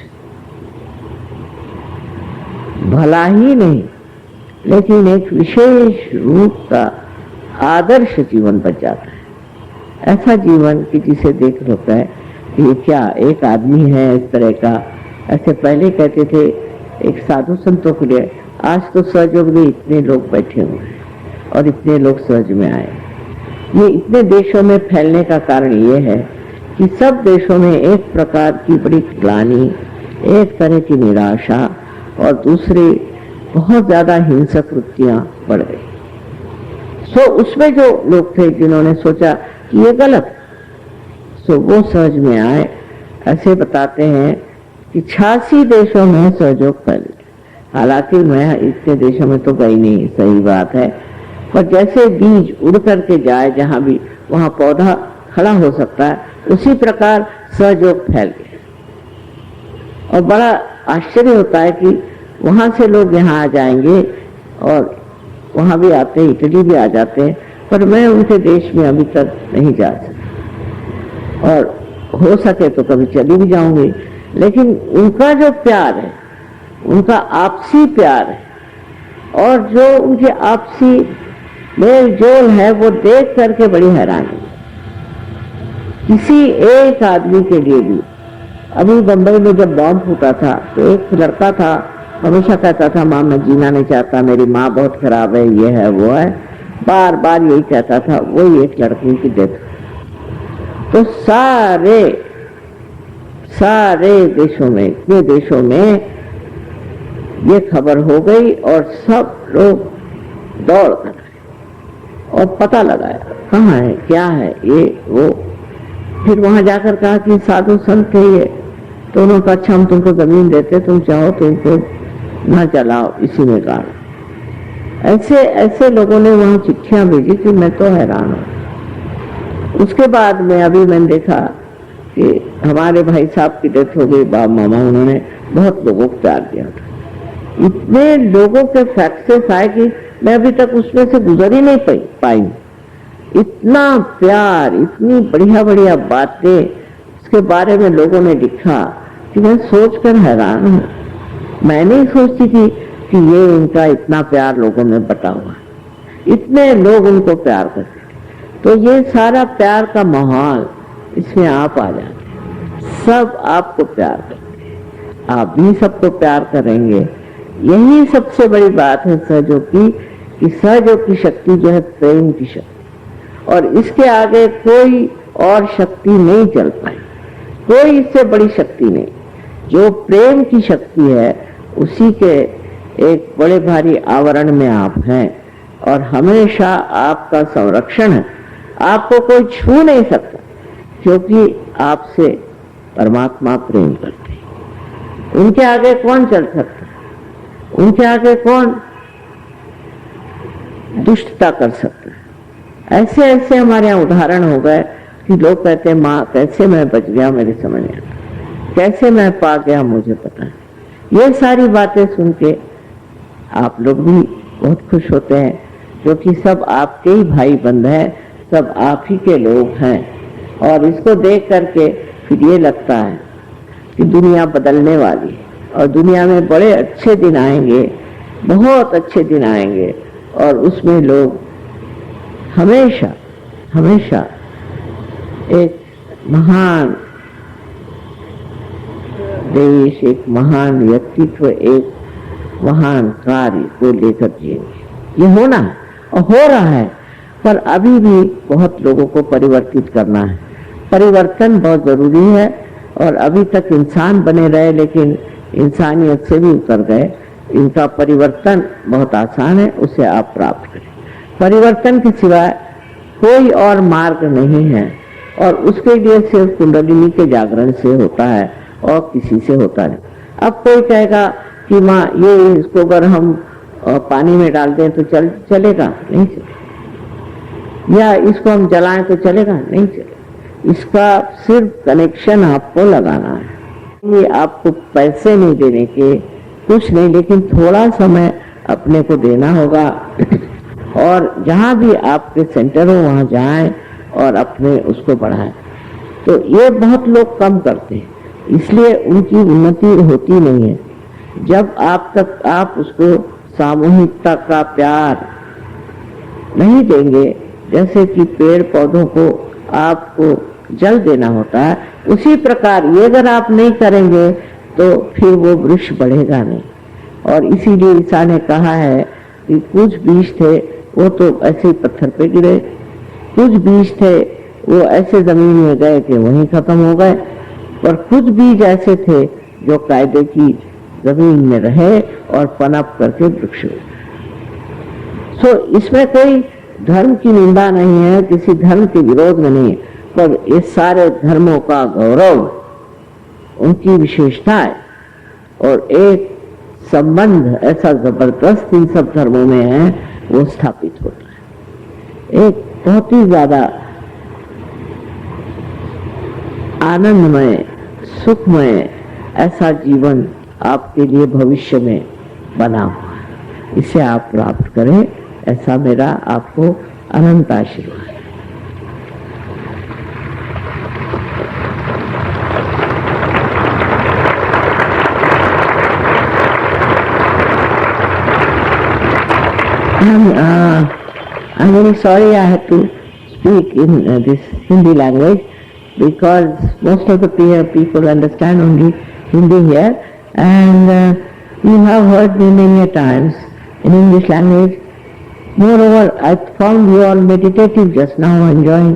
भला ही नहीं लेकिन एक विशेष रूप का आदर्श जीवन बच जाता है। ऐसा जीवन कि जिसे देख होता है कि ये क्या एक आदमी है इस तरह का। ऐसे पहले कहते थे एक साधु संतों के लिए, आज तो सहयोग में इतने लोग बैठे हुए हैं और इतने लोग सहज में आए। ये इतने देशों में फैलने का कारण ये है कि सब देशों में एक प्रकार की बड़ी ग्लानि, एक तरह की निराशा और दूसरी बहुत ज्यादा हिंसक वृत्तियां बढ़ गई। सो उसमें जो लोग थे जिन्होंने सोचा कि ये गलत, सो वो सहज में आए। ऐसे बताते हैं कि 86 देशों में सहयोग फैल। हालांकि मैं इतने देशों में तो गई नहीं, सही बात है, पर जैसे बीज उड़ करके जाए जहां भी वहां पौधा खड़ा हो सकता है, उसी प्रकार सहयोग फैल गया। और बड़ा आश्चर्य होता है कि वहां से लोग यहाँ आ जाएंगे और वहां भी आते हैं, इटली भी आ जाते हैं, पर मैं उनके देश में अभी तक नहीं जा सकती और हो सके तो कभी चली भी जाऊंगी। लेकिन उनका जो प्यार है, उनका आपसी प्यार है और जो उनके आपसी मेल जोल है, वो देख करके बड़ी हैरानी। किसी एक आदमी के लिए भी, अभी बंबई में जब बॉम्ब फूटा था तो एक लड़का था, हमेशा कहता था माँ मैं जीना नहीं चाहता, मेरी माँ बहुत खराब है, ये है वो है, बार बार यही कहता था। वही एक लड़की की डेथ। तो सारे देशों में, इतने देशों में ये खबर हो गई और सब लोग दौड़ कर और पता लगाया कहाँ है, क्या है, ये वो। फिर वहां जाकर कहा कि साधु संत थे ये, तो उन्होंने कहा अच्छा हम तुमको जमीन देते, तुम चाहो तो इनको न चलाओ, इसी में गाड़। ऐसे ऐसे लोगों ने वहां चिट्ठियां भेजी कि मैं तो हैरान हूं। उसके बाद में अभी मैंने देखा कि हमारे भाई साहब की डेथ हो गई, बाप मामा, उन्होंने बहुत लोगों को प्यार दिया था। इतने लोगों के फैक्सेस आए कि मैं अभी तक उसमें से गुजर ही नहीं पाई। इतना प्यार, इतनी बढ़िया बढ़िया बातें इसके बारे में लोगों ने लिखा कि मैं सोचकर हैरान हूँ। मैं नहीं सोचती थी कि ये इनका इतना प्यार लोगों में बटा हुआ, इतने लोग उनको प्यार करते। तो ये सारा प्यार का माहौल, इसमें आप आ जाते, सब आपको प्यार करते, आप भी सबको प्यार करेंगे। यही सबसे बड़ी बात है सहयोग की, कि सहयोग की शक्ति जो है प्रेम की शक्ति, और इसके आगे कोई और शक्ति नहीं चल पाई, कोई इससे बड़ी शक्ति नहीं। जो प्रेम की शक्ति है उसी के एक बड़े भारी आवरण में आप हैं और हमेशा आपका संरक्षण है। आपको कोई छू नहीं सकता क्योंकि आपसे परमात्मा प्रेम करते हैं। उनके आगे कौन चल सकता, उनके आगे कौन दुष्टता कर सकता है। ऐसे ऐसे हमारे यहाँ उदाहरण हो गए कि लोग कहते हैं माँ कैसे मैं बच गया, मेरे समझ नहीं आता, कैसे मैं पा गया, मुझे पता है। ये सारी बातें सुन के आप लोग भी बहुत खुश होते हैं क्योंकि सब आपके ही भाई बंद हैं, सब आप ही के लोग हैं। और इसको देख करके फिर ये लगता है कि दुनिया बदलने वाली है और दुनिया में बड़े अच्छे दिन आएंगे, बहुत अच्छे दिन आएंगे और उसमें लोग हमेशा हमेशा एक महान देश, एक महान व्यक्तित्व, एक महान कार्य को लेकर जिएंगे। ये होना है और हो रहा है, पर अभी भी बहुत लोगों को परिवर्तित करना है। परिवर्तन बहुत जरूरी है और अभी तक इंसान बने रहे लेकिन इंसानियत से भी उतर गए। इनका परिवर्तन बहुत आसान है, उसे आप प्राप्त करें। परिवर्तन के सिवाय कोई और मार्ग नहीं है और उसके लिए सिर्फ कुंडलिनी के जागरण से होता है और किसी से होता नहीं। अब कोई कहेगा कि माँ ये इसको अगर हम पानी में डाल दें तो चलेगा, नहीं चलेगा, या इसको हम जलाएं तो चलेगा, नहीं चलेगा। इसका सिर्फ कनेक्शन आपको लगाना है। ये आपको पैसे नहीं देने के, कुछ नहीं, लेकिन थोड़ा समय अपने को देना होगा और जहाँ भी आपके सेंटर हो वहाँ जाएं और अपने उसको बढ़ाएं। तो ये बहुत लोग कम करते हैं, इसलिए उनकी उन्नति होती नहीं है। जब आप उसको सामूहिकता का प्यार नहीं देंगे, जैसे कि पेड़ पौधों को आपको जल देना होता है, उसी प्रकार ये अगर आप नहीं करेंगे तो फिर वो वृक्ष बढ़ेगा नहीं। और इसीलिए ईसा ने कहा है कि कुछ बीज थे वो तो ऐसे ही पत्थर पे गिरे, कुछ बीज थे वो ऐसे जमीन में गए कि वहीं खत्म हो गए, और कुछ बीज ऐसे थे जो कायदे की जमीन में रहे और पनप करके वृक्ष हुए। सो इसमें कोई धर्म की निंदा नहीं है, किसी धर्म के विरोध में नहीं है, पर इस सारे धर्मों का गौरव, उनकी विशेषता है और एक संबंध ऐसा जबरदस्त इन सब धर्मों में है, वो स्थापित होता है। एक बहुत ही ज्यादा आनंदमय, सुखमय ऐसा जीवन आपके लिए भविष्य में बना हुआ है, इसे आप प्राप्त करें, ऐसा मेरा आपको अनंत आशीर्वाद है। I'm very sorry I had to speak in this Hindi language because most of the people understand only Hindi here, and you have heard me many times in English language. Moreover, I found you all meditative just now, enjoying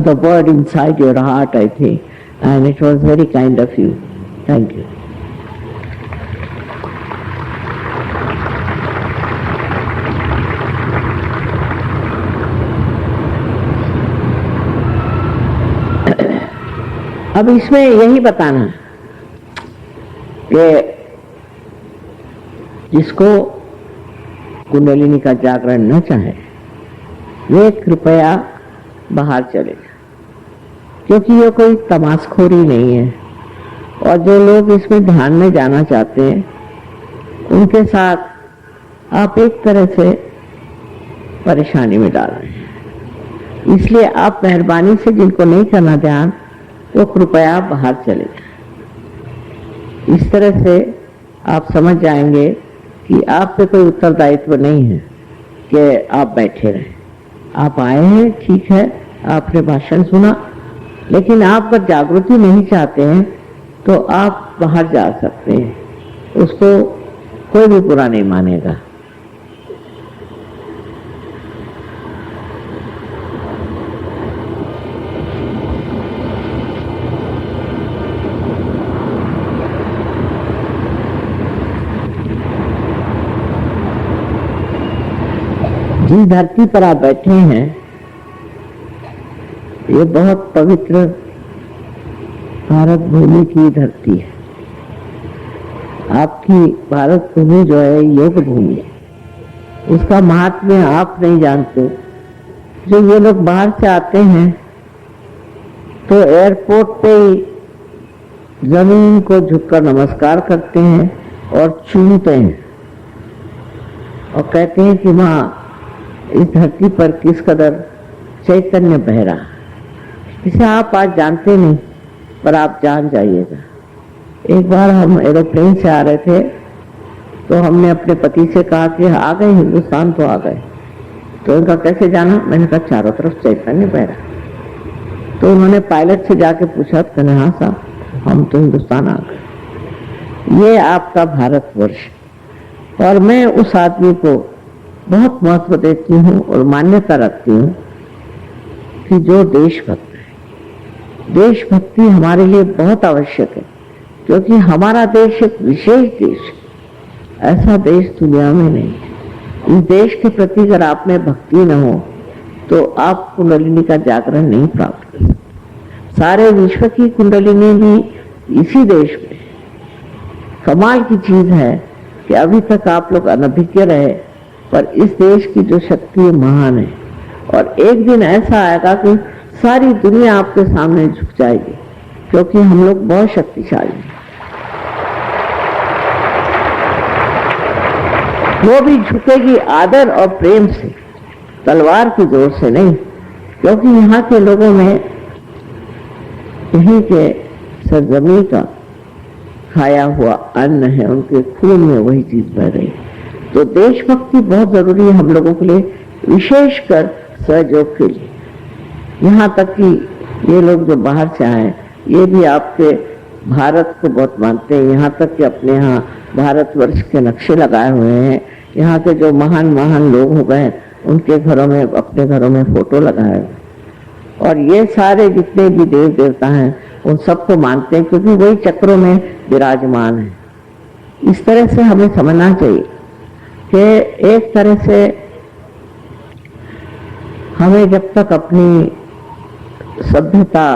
the word inside your heart, I think, and it was very kind of you. Thank you. अब इसमें यही बताना कि जिसको कुंडलिनी का जागरण न चाहे वे कृपया बाहर चले जाए, क्योंकि ये कोई तमाशखोरी नहीं है। और जो लोग इसमें ध्यान में जाना चाहते हैं उनके साथ आप एक तरह से परेशानी में डाल रहे हैं। इसलिए आप मेहरबानी से जिनको नहीं करना ध्यान, तो कृपया बाहर चले जाएं। इस तरह से आप समझ जाएंगे कि आप पे कोई उत्तरदायित्व नहीं है कि आप बैठे रहें। आप आए हैं, ठीक है, आपने भाषण सुना, लेकिन आप अगर जागृति नहीं चाहते हैं तो आप बाहर जा सकते हैं, उसको कोई भी बुरा नहीं मानेगा। जिस धरती पर आप बैठे हैं ये बहुत पवित्र भारत भूमि की धरती है। आपकी भारत भूमि जो है योग भूमि है, उसका महात्म्य आप नहीं जानते। जो ये लोग बाहर से आते हैं तो एयरपोर्ट पे ही जमीन को झुककर नमस्कार करते हैं और चूमते हैं और कहते हैं कि माँ इस धरती पर किस कदर चैतन्य बह रहा है। इसे आप आज जानते नहीं, पर आप जान जाइएगा। एक बार हम एरोप्लेन से आ रहे थे तो हमने अपने पति से कहा कि आ गए हिंदुस्तान, तो आ गए। तो उनका कैसे जाना? मैंने कहा चारों तरफ चैतन्य बह रहा। तो उन्होंने पायलट से जाके पूछा, कहने हाँ साहब, हम तो हिंदुस्तान आ गए। ये आपका भारतवर्ष। और मैं उस आदमी को बहुत महत्व देती हूँ और मान्यता रखती हूँ कि जो देशभक्त है। देशभक्ति हमारे लिए बहुत आवश्यक है, क्योंकि हमारा देश एक विशेष देश है। ऐसा देश दुनिया में नहीं है। इस देश के प्रति अगर आप में भक्ति न हो तो आप कुंडलिनी का जागरण नहीं प्राप्त कर सकते। सारे विश्व की कुंडलिनी भी इसी देश में। कमाल की चीज है कि अभी तक आप लोग अनभिज्ञ रहे, पर इस देश की जो शक्ति महान है। और एक दिन ऐसा आएगा कि सारी दुनिया आपके सामने झुक जाएगी, क्योंकि हम लोग बहुत शक्तिशाली हैं। वो भी झुकेगी आदर और प्रेम से, तलवार की जोर से नहीं, क्योंकि यहाँ के लोगों में यहीं के सरजमी का खाया हुआ अन्न है, उनके खून में वही चीज बह रही है। तो देशभक्ति बहुत जरूरी है हम लोगों के लिए, विशेषकर सहयोग के लिए। यहाँ तक कि ये लोग जो बाहर से आए ये भी आपके भारत को बहुत मानते हैं, यहाँ तक कि अपने यहाँ भारतवर्ष के नक्शे लगाए हुए हैं। यहाँ के जो महान महान लोग हो गए उनके घरों में, अपने घरों में फोटो लगाए, और ये सारे जितने भी देव देवता हैं उन सबको मानते हैं, क्योंकि वही चक्रों में विराजमान है। इस तरह से हमें समझना चाहिए कि एक तरह से हमें जब तक अपनी सभ्यता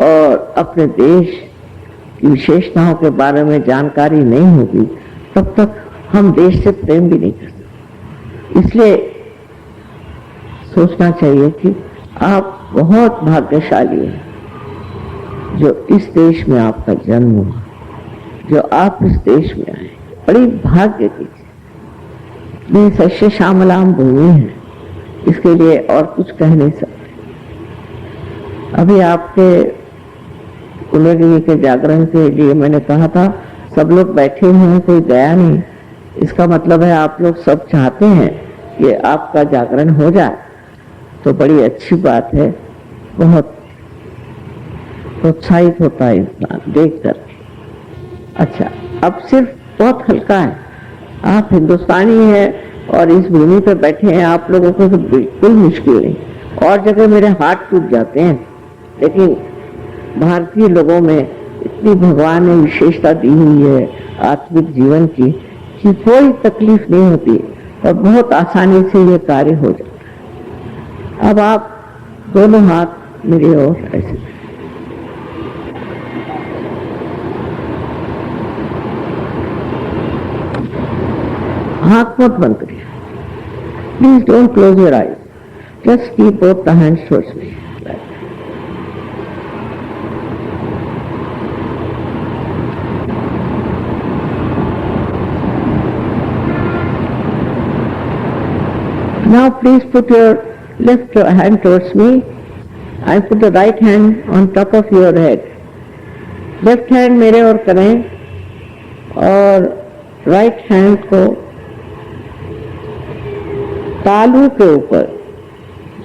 और अपने देश की विशेषताओं के बारे में जानकारी नहीं होगी तब तक हम देश से प्रेम भी नहीं कर सकते। इसलिए सोचना चाहिए कि आप बहुत भाग्यशाली हैं जो इस देश में आपका जन्म हुआ, जो आप इस देश में आए। बड़ी भाग्य की चीज, सस्य श्यामलाम भूमि है, इसके लिए और कुछ कह नहीं सकते। अभी आपके कुलदेवी के जागरण के लिए मैंने कहा था सब लोग बैठे हुए हैं, कोई गया नहीं। इसका मतलब है आप लोग सब चाहते हैं कि आपका जागरण हो जाए, तो बड़ी अच्छी बात है। बहुत प्रोत्साहित होता है इंसान देख कर। अच्छा, अब सिर्फ बहुत हल्का है, आप हिंदुस्तानी हैं और इस भूमि पर बैठे हैं, आप लोगों को तो बिल्कुल मुश्किल नहीं। और जगह मेरे हाथ टूट जाते हैं, लेकिन भारतीय लोगों में इतनी भगवान ने विशेषता दी हुई है आत्मिक जीवन की कि कोई तकलीफ नहीं होती और बहुत आसानी से ये कार्य हो जाता है। अब आप दोनों हाथ मेरी ओर ऐसे, आंख मत बंद करिए, please don't close your eyes, just keep both the hands towards me. Now please put your left hand towards me and put the right hand on top of your head. Left hand मेरे ओर करें और right hand को तालू के ऊपर,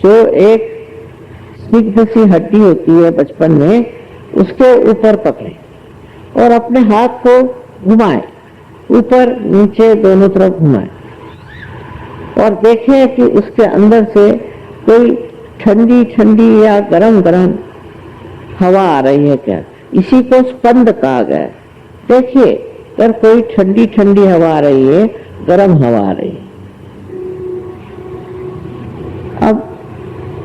जो एक स्निग्ध सी हड्डी होती है बचपन में, उसके ऊपर पकड़ें और अपने हाथ को घुमाएं, ऊपर नीचे दोनों तरफ घुमाएं और देखें कि उसके अंदर से कोई ठंडी ठंडी या गरम गरम हवा आ रही है क्या। इसी को स्पंद कहा गया। देखिए अगर कोई ठंडी ठंडी हवा आ रही है, गरम हवा आ रही है। अब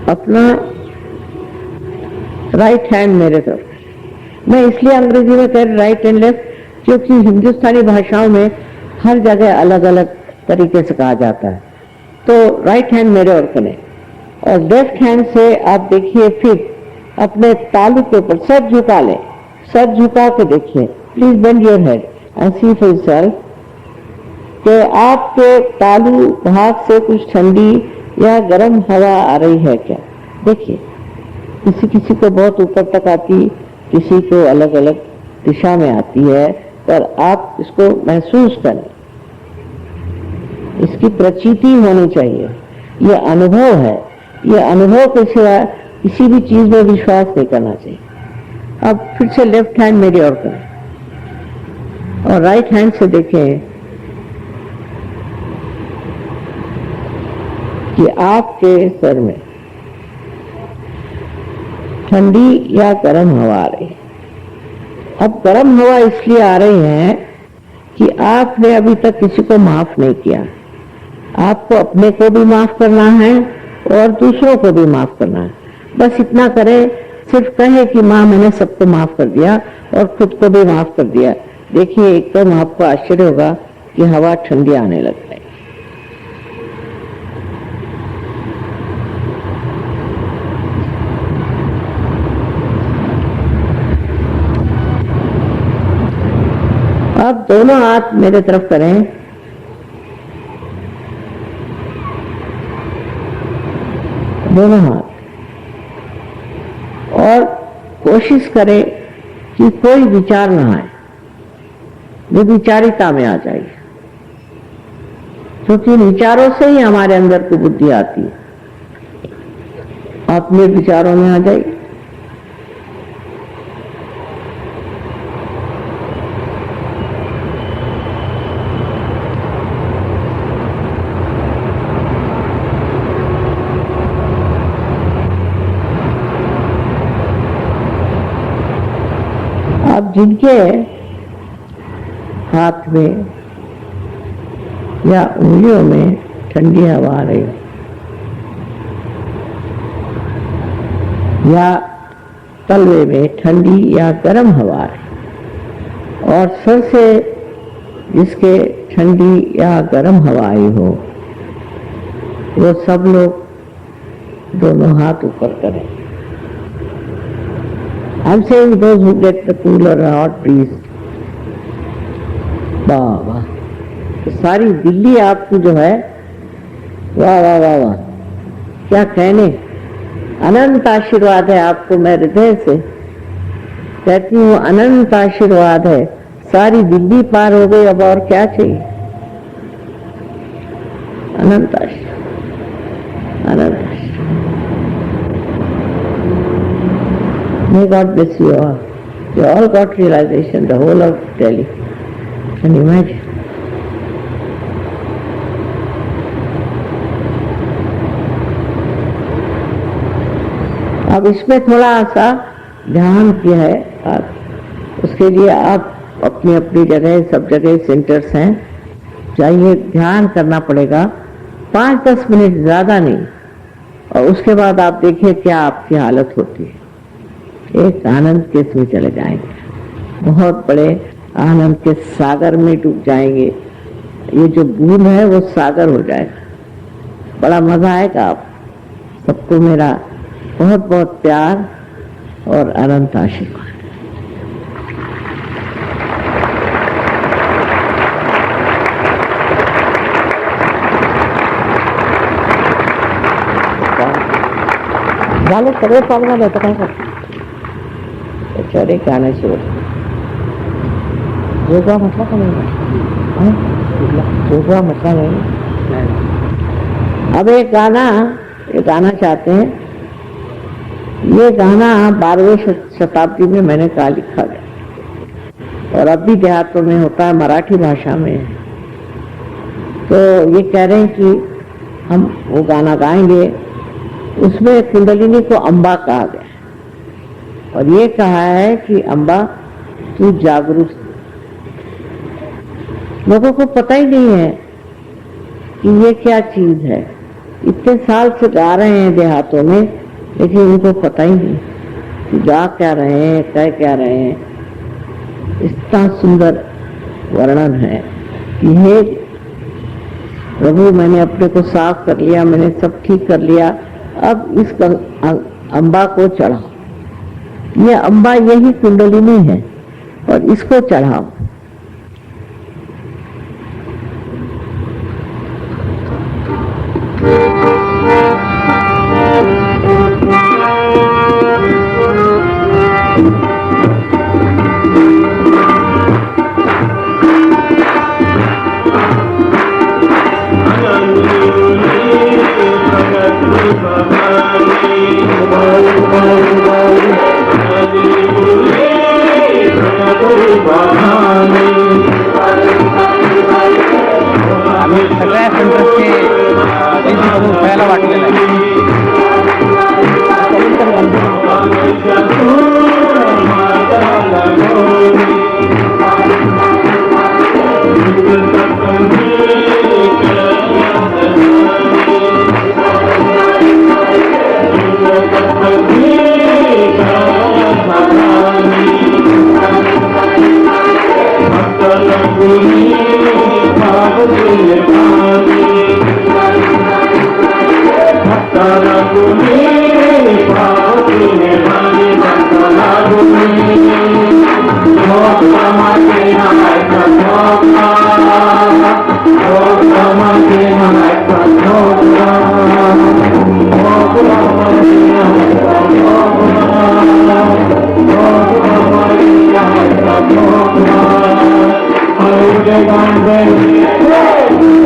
अपना राइट हैंड मेरे तरफ, मैं इसलिए अंग्रेजी में कह रही राइट एंड लेफ्ट, क्योंकि हिंदुस्तानी भाषाओं में हर जगह अलग अलग तरीके से कहा जाता है। तो राइट हैंड मेरे ओर करें और लेफ्ट हैंड से आप देखिए, फिर अपने तालू के ऊपर सर झुका लें, सर झुका के देखिए। Please bend your head and see for yourself कि आपके तालू भाग से कुछ ठंडी या गर्म हवा आ रही है क्या। देखिए, किसी किसी को बहुत ऊपर तक आती, किसी को अलग अलग दिशा में आती है, पर आप इसको महसूस करें, इसकी प्रचीति होनी चाहिए। ये अनुभव है, ये अनुभव के सिवा किसी भी चीज में विश्वास नहीं करना चाहिए। अब फिर से लेफ्ट हैंड मेरी ओर करें और राइट हैंड से देखें कि आपके सर में ठंडी या गर्म हवा आ रही है। अब गर्म हवा इसलिए आ रही है कि आपने अभी तक किसी को माफ नहीं किया। आपको अपने को भी माफ करना है और दूसरों को भी माफ करना है। बस इतना करें, सिर्फ कहे कि माँ मैंने सबको माफ कर दिया और खुद को भी माफ कर दिया। देखिए एकदम आपको आश्चर्य होगा कि हवा ठंडी आने लग जाएगी। अब दोनों हाथ मेरे तरफ करें, दोनों हाथ, और कोशिश करें कि कोई विचार ना आए, निर्विचारिता में आ जाइए। क्योंकि विचारों से ही हमारे अंदर की बुद्धि आती है। अपने विचारों में आ जाइए। अब जिनके हाथ में या उंगलियों में ठंडी हवा आ रही या तलवे में ठंडी या गर्म हवा आ रही और सर से जिसके ठंडी या गर्म हवा आई हो, वो सब लोग दोनों हाथ ऊपर करें। I'm saying those who get the cooler or hot breeze, वाह वाह, तो सारी दिल्ली आपकी जो है, वाह वाह वाह वाह, क्या कहने, अनंत आशीर्वाद है आपको। मैं हृदय से कहती हूँ अनंत आशीर्वाद है। सारी दिल्ली पार हो गई, अब और क्या चाहिए। अनंत आशीर्वाद, अनंत आशीर्वाद। May God bless you all. You all got realization, the whole of Delhi. Can you imagine? अब इसमें थोड़ा सा ध्यान किया है आप, उसके लिए आप अपनी अपनी जगह, सब जगह सेंटर्स हैं, चाहिए ध्यान करना पड़ेगा 5-10 मिनट, ज़्यादा नहीं। और उसके बाद आप देखिए क्या आपकी हालत होती है। एक आनंद के इसमें चले जाएंगे, बहुत बड़े आनंद के सागर में डूब जाएंगे। ये जो बूंद है वो सागर हो जाएगा, बड़ा मजा आएगा। आप सबको मेरा बहुत बहुत प्यार और अनंत आशीर्वाद। वाले सर्वे पालना रहता है चौड़े गाने शुरू। योगा मतलब नहीं, योगा मतलब नहीं। अब एक गाना चाहते हैं। ये गाना 12वीं शताब्दी में मैंने कहा लिखा गया और अब भी देहातों में होता है, मराठी भाषा में। तो ये कह रहे हैं कि हम वो गाना गाएंगे। उसमें कुंडलिनी को अम्बा कहा गया और ये कहा है कि अम्बा तू जागरूक। लोगों को पता ही नहीं है कि ये क्या चीज है। इतने साल से गा रहे हैं देहातों में, लेकिन उनको पता ही नहीं कि गा क्या रहे हैं, कह क्या रहे हैं। इतना सुंदर वर्णन है कि हे प्रभु, मैंने अपने को साफ कर लिया, मैंने सब ठीक कर लिया, अब इस अम्बा को चढ़ाओ। ये अम्बा यही कुंडलिनी है और इसको चढ़ाओ। पहला वाटलेला आहे। Hare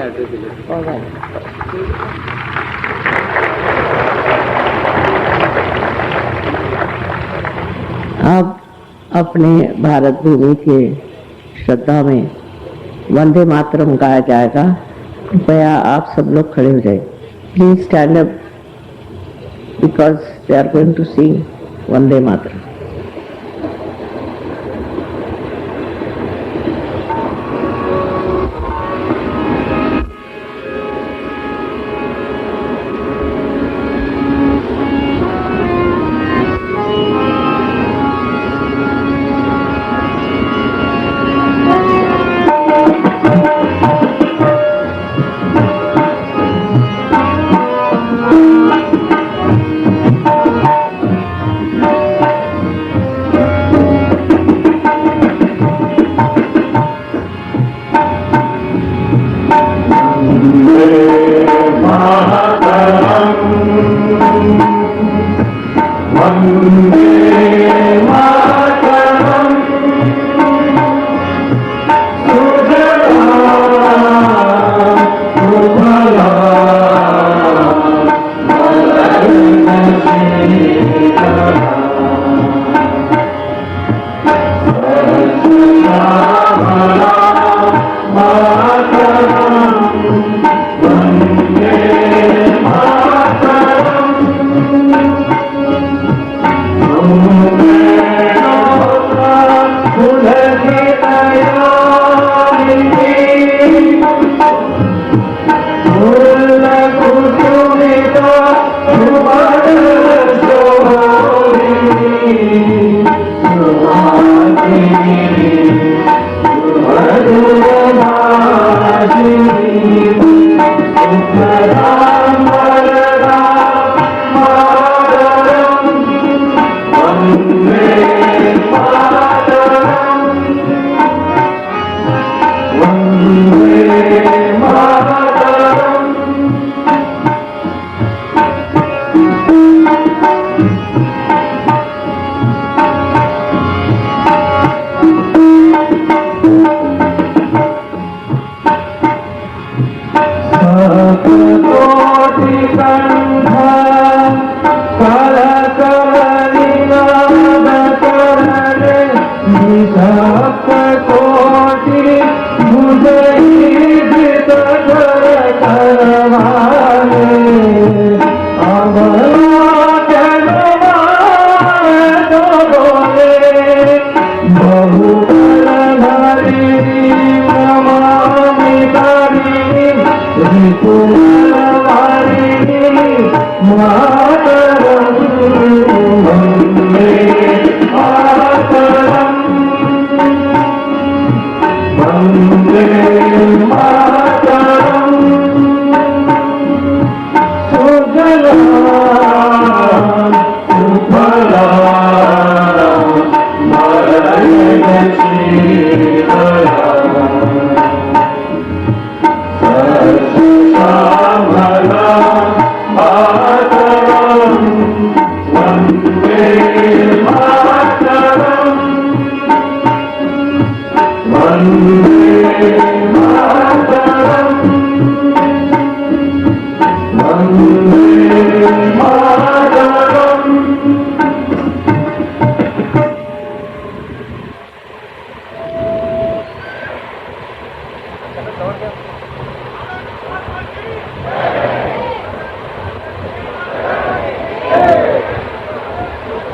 एड्रेस दिले। अब अपने भारत भूमि के श्रद्धा में वंदे मातरम गाया जाएगा। कृपया आप सब लोग खड़े हो जाए। Please stand up because they are going to sing Vande Mataram.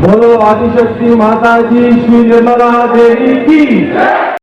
बोलो आदिशक्ति माता जी श्री निर्मला देवी की।